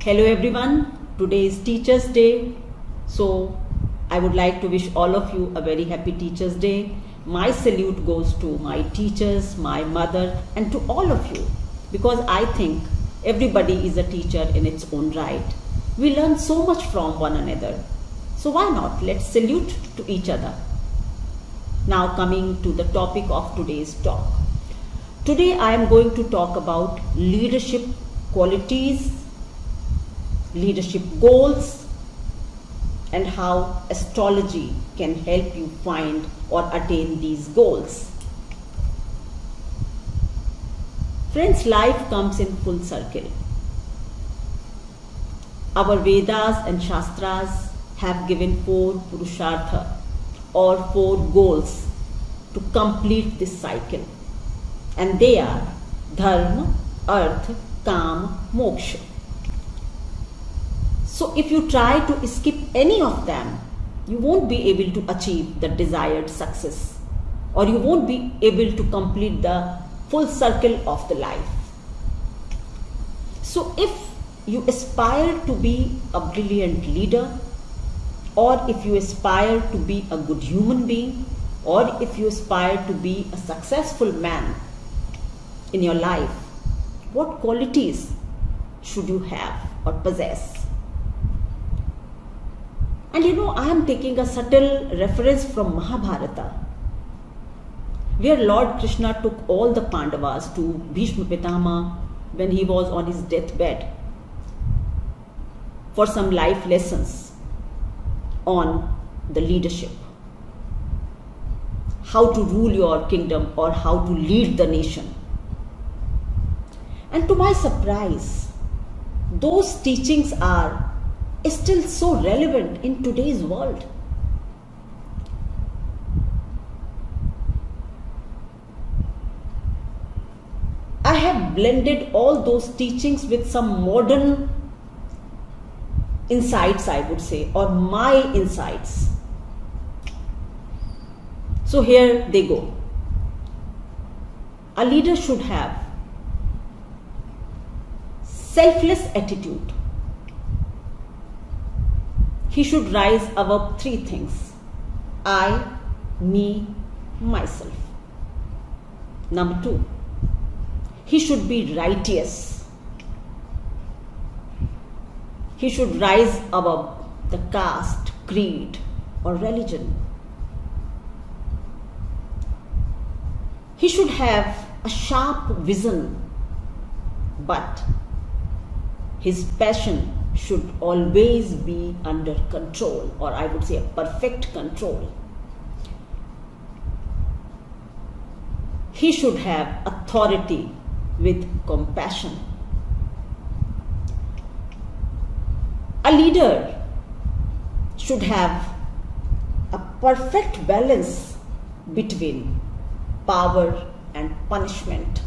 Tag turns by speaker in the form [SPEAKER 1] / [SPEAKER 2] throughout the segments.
[SPEAKER 1] Hello everyone, today is Teachers Day, so I would like to wish all of you a very happy Teachers Day. My salute goes to my teachers, my mother and to all of you, because I think everybody is a teacher in its own right. We learn so much from one another, so why not let's salute to each other. Now coming to the topic of today's talk. Today I am going to talk about leadership qualities, leadership goals, and how astrology can help you find or attain these goals. Friends, life comes in full circle. Our Vedas and Shastras have given 4 Purushartha or 4 goals to complete this cycle. And they are Dharma, Artha, Kama, Moksha. So if you try to skip any of them, you won't be able to achieve the desired success, or you won't be able to complete the full circle of the life. So if you aspire to be a brilliant leader, or if you aspire to be a good human being, or if you aspire to be a successful man in your life, what qualities should you have or possess? And I am taking a subtle reference from Mahabharata, where Lord Krishna took all the Pandavas to Bhishma Pitama when he was on his deathbed for some life lessons on the leadership, how to rule your kingdom or how to lead the nation. And to my surprise, those teachings are still so relevant in today's world. I have blended all those teachings with some modern insights, I would say, or my insights. So here they go. A leader should have selfless attitude. He should rise above 3 things: I, me, myself. Number 2, he should be righteous. He should rise above the caste, creed, or religion. He should have a sharp vision, but his passion should always be under control, or I would say a perfect control. He should have authority with compassion. A leader should have a perfect balance between power and punishment.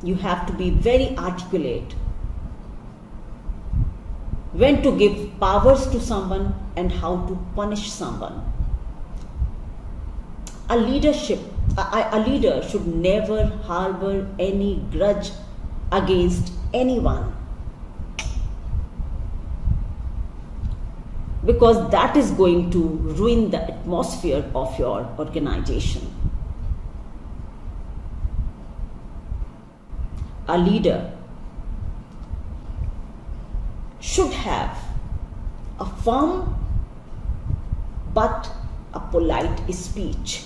[SPEAKER 1] You have to be very articulate when to give powers to someone and how to punish someone. A leader should never harbor any grudge against anyone, because that is going to ruin the atmosphere of your organization. A leader should have a firm but a polite speech.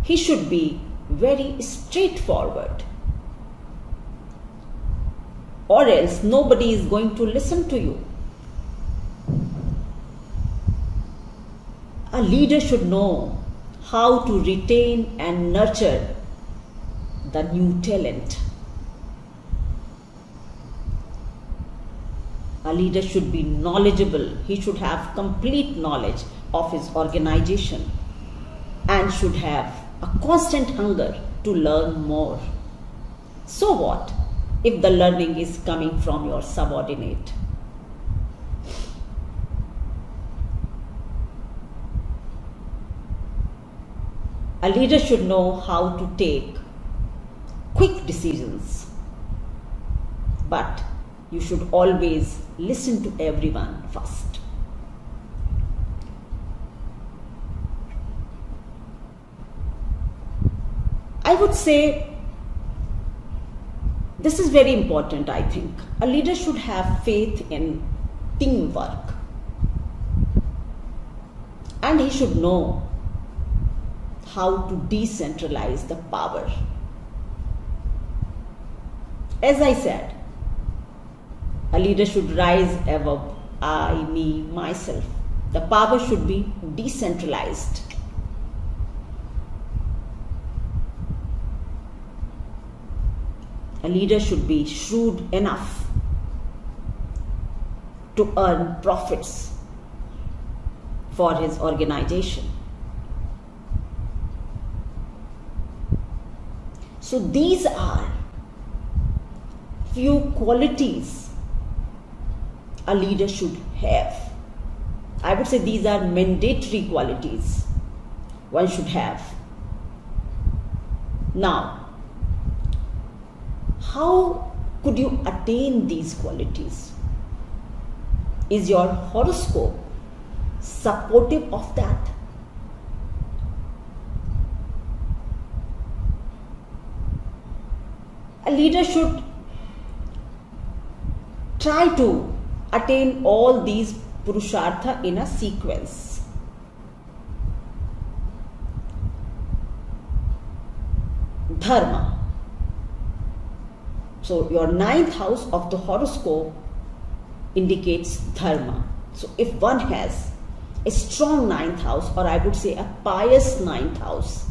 [SPEAKER 1] He should be very straightforward, or else nobody is going to listen to you. A leader should know how to retain and nurture the new talent. A leader should be knowledgeable. He should have complete knowledge of his organization and should have a constant hunger to learn more. So what if the learning is coming from your subordinate? A leader should know how to take quick decisions, but you should always listen to everyone first. I would say this is very important, I think. A leader should have faith in teamwork, and he should know how to decentralize the power. As I said, a leader should rise above I, me, myself. The power should be decentralized. A leader should be shrewd enough to earn profits for his organization. So these are few qualities a leader should have. I would say these are mandatory qualities one should have. Now, how could you attain these qualities? Is your horoscope supportive of that? A leader should try to attain all these purushartha in a sequence. Dharma. So your 9th house of the horoscope indicates dharma. So if one has a strong 9th house, or I would say a pious 9th house,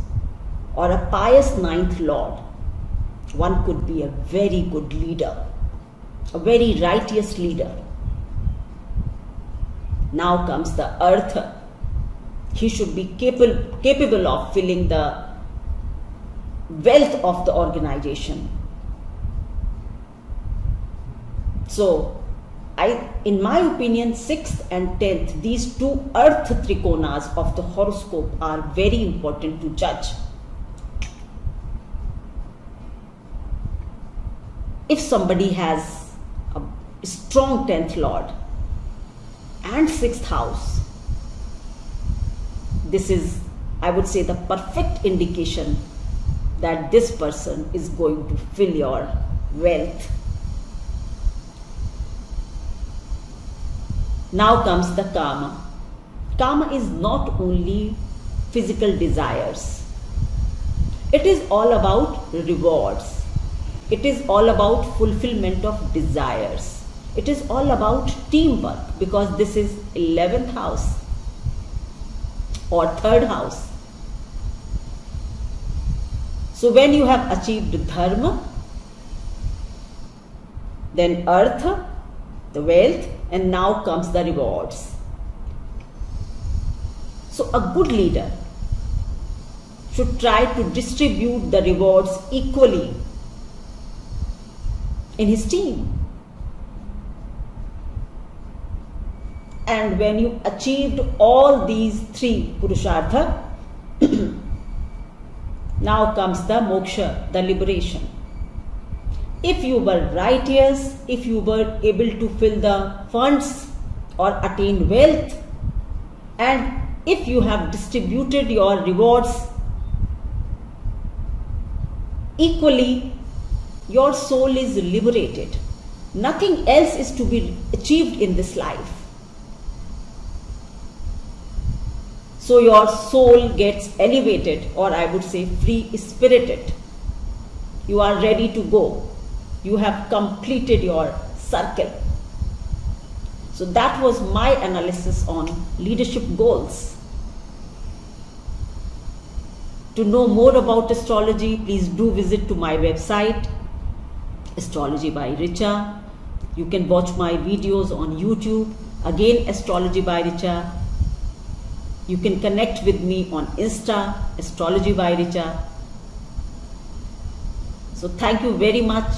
[SPEAKER 1] or a pious 9th lord, one could be a very good leader, a very righteous leader. Now comes the Artha. He should be capable of filling the wealth of the organization. So, in my opinion, 6th and 10th, these two earth trikonas of the horoscope are very important to judge. If somebody has a strong 10th lord and 6th house, this is, I would say, the perfect indication that this person is going to fill your wealth. Now comes the Kama. Kama is not only physical desires. It is all about rewards. It is all about fulfillment of desires. It is all about teamwork, because this is 11th house or 3rd house. So when you have achieved dharma, then artha, the wealth, and now comes the rewards. So a good leader should try to distribute the rewards equally in his team. And when you achieved all these 3 purushartha, now comes the moksha, the liberation. If you were righteous, if you were able to fill the funds or attain wealth, and if you have distributed your rewards equally, your soul is liberated. Nothing else is to be achieved in this life. So your soul gets elevated, or I would say free-spirited. You are ready to go. You have completed your circle. So that was my analysis on leadership goals. To know more about astrology, please do visit to my website, Astrology by Richa. You can watch my videos on YouTube. Again, Astrology by Richa. You can connect with me on Insta, Astrology by Richa. So thank you very much.